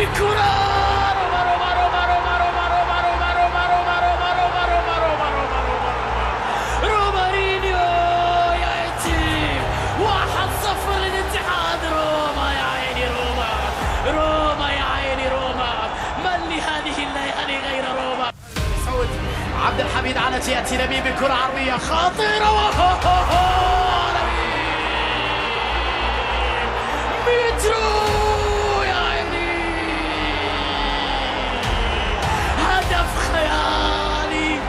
بالكرة. رومارينيو يأتي 1-0 للاتحاد. روما يا عيني روما، روما يا عيني روما، من لهذه الليالي غير روما. سعود عبد الحميد على يأتي نبيل بكرة عرضية خطيرة مترو يا عيني، هدف خيالي،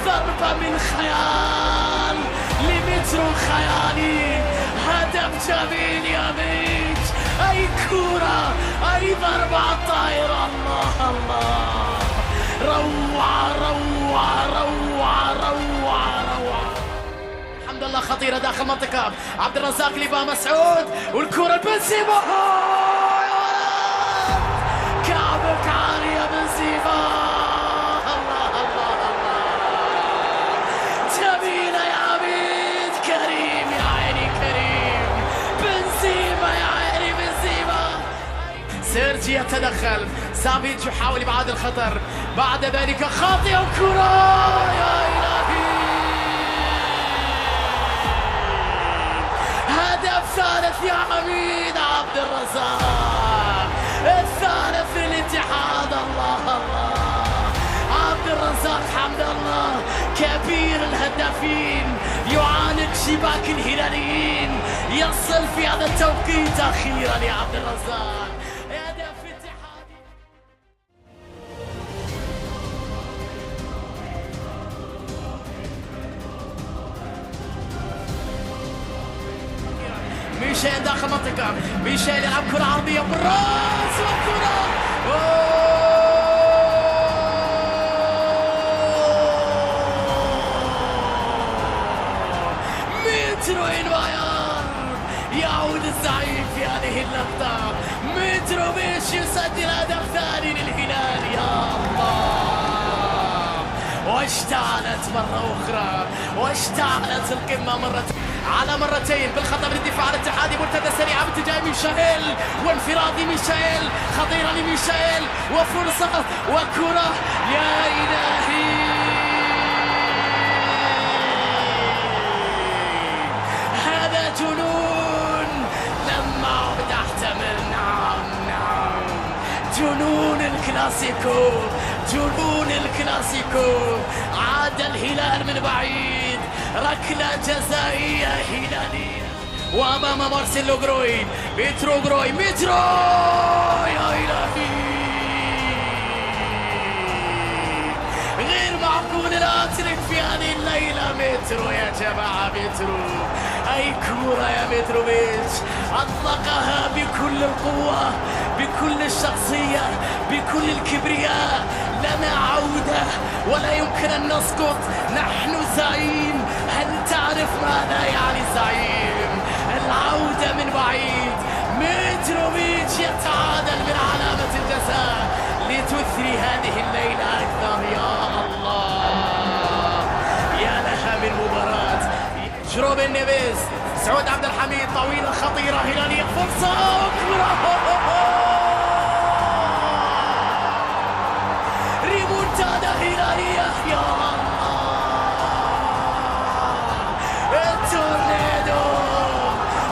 ضربة من خيال لمترو خيالي، هدف جميل يا ميت، أي كورة أي ضربة على الطائرة. الله الله، روعة روعة روعة روعة روعة. الحمد لله خطيرة داخل المنطقة، عبد الرزاق لبا مسعود والكرة بنزيما، كعبك عالي يا بنزيما. الله الله الله، جميلة يا عبيد، كريم يا عيني كريم، بنزيما يا عيني بنزيما. سيرجي يتدخل، سافيتش يحاول ابعاد الخطر، بعد ذلك خاطئة وكرة يا إلهي. هدف ثالث يا عميد عبد الرزاق، الثالث للاتحاد. الله الله، عبد الرزاق حمد الله كبير الهدافين، يعانق شباك الهلاليين، يصل في هذا التوقيت أخيرا يا عبد الرزاق. هدف اتحادي. ميشيل داخل المنطقة، ميشيل يلعب كرة عرضية بالراس والكرة مترو انفاير، يعود الزعيم في هذه اللقطة، متروفيتش يسجل هدف ثاني للهلال. يا الله، واشتعلت مرة أخرى، واشتعلت القمة على مرتين بالخطأ من الدفاع الاتحادي، مرتدى سريعة باتجاه ميشائيل وانفراد ميشائيل، خطيرة لميشائيل وفرصة وكرة يا إلهي. هذا جنون لما عد أحتمل. نعم نعم، جنون الكلاسيكو، جنون الكلاسيكو. عاد الهلال من بعيد، ركلة جزائية هلالية، وأمام مارسيلو جروي، مترو جروي، مترو يا إلهي، غير معقول الهاتريك في هذه الليلة. مترو يا جماعة، مترو، أي كورة يا متروفيتش، أطلقها بكل القوة، بكل الشخصية، بكل الكبرياء. لنا عودة ولا يمكن أن نسقط، نحن زعيم. هل تعرف ماذا يعني زعيم؟ العودة من بعيد. متروفيتش يتعادل من علامة الجزاء لتثري هذه الليلة أكثر. يا الله، يا لها من مباراة. جروبين نيفيز، سعود عبد الحميد، طويلة خطيرة هلالية، فرصة ريمونتادا هلالية. يا الله، التورنيدو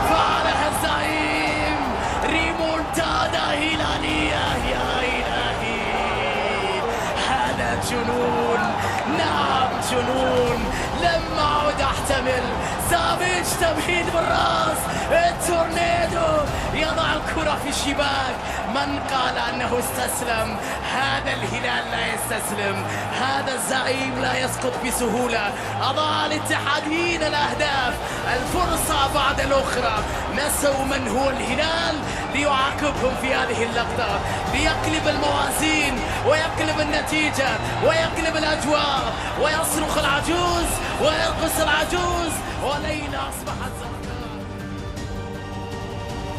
فعلها الزعيم، ريمونتادا هلالية. يا إلهي، هذا جنون، نعم جنون، لما أعود أحتمل. سافيتش تمهيد بالراس، التورنيدو يضع الكرة في الشباك. من قال أنه استسلم؟ هذا الهلال لا يستسلم، هذا الزعيم لا يسقط بسهولة. أضاع الاتحاديين الأهداف، الفرصة بعد الأخرى، نسوا من هو الهلال ليعاقبهم في هذه اللقطة، ليقلب الموازين ويقلب النتيجة ويقلب الأجواء، ويصرخ العجوز ويرقص العجوز، وليلى أصبحت